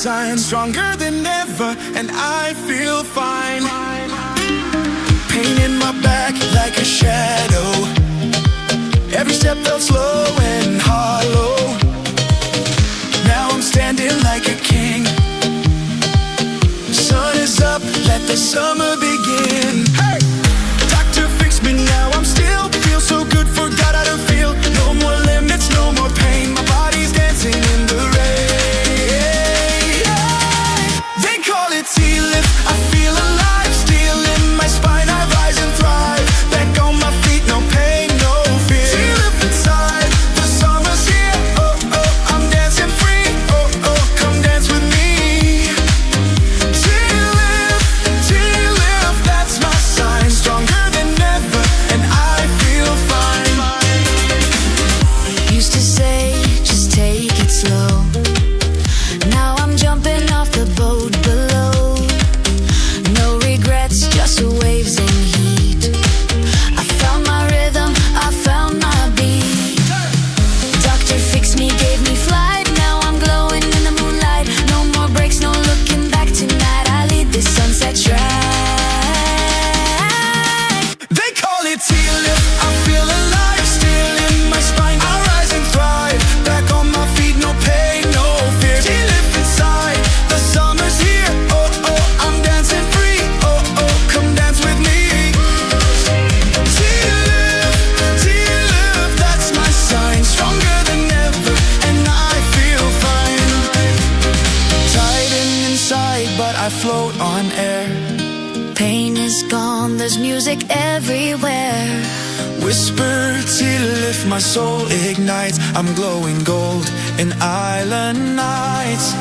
sign, stronger than ever, and I feel fine. Pain in my back like a shadow, every step felt slow and hollow. Now I'm standing like a king. Sun is up, let the summer begin. Hey! Doctor, fix me now, I'm still feel so good, forgot how to feel. No more limits, no more pain, my body's dancing in the rain. They call it T-lift, I feel alive, still in my spine, I rise and thrive. Back on my feet, no pain, no fear. T-lift inside, the summer's here. Oh, oh, I'm dancing free. Oh, oh, come dance with me. T-lift, T-lift, that's my sign. Stronger than ever, and I feel fine. Used to say, just take it slow. Now I'm jumping off the boat below. No regrets, just waves and heat. I found my rhythm, I found my beat. Doctor fixed me, gave me flight. Now I'm glowing in the moonlight. No more breaks, no looking back tonight. I lead this sunset stride. They call it T-lift, I feel alive, still in my spine, I rise and thrive. Back on my feet, no pain, no fear. T-lift inside, the summer's here. Oh, oh, I'm dancing free. Oh, oh, come dance with me. T-lift, T-lift, that's my sign. Stronger than ever, and I feel fine. Tighten inside, but I float on air. Pain is gone, there's music everywhere. Whisper T-lift, my soul ignites. I'm glowing gold in island nights.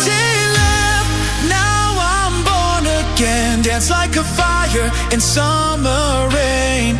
T-lift, now I'm born again. Dance like a fire in summer rain.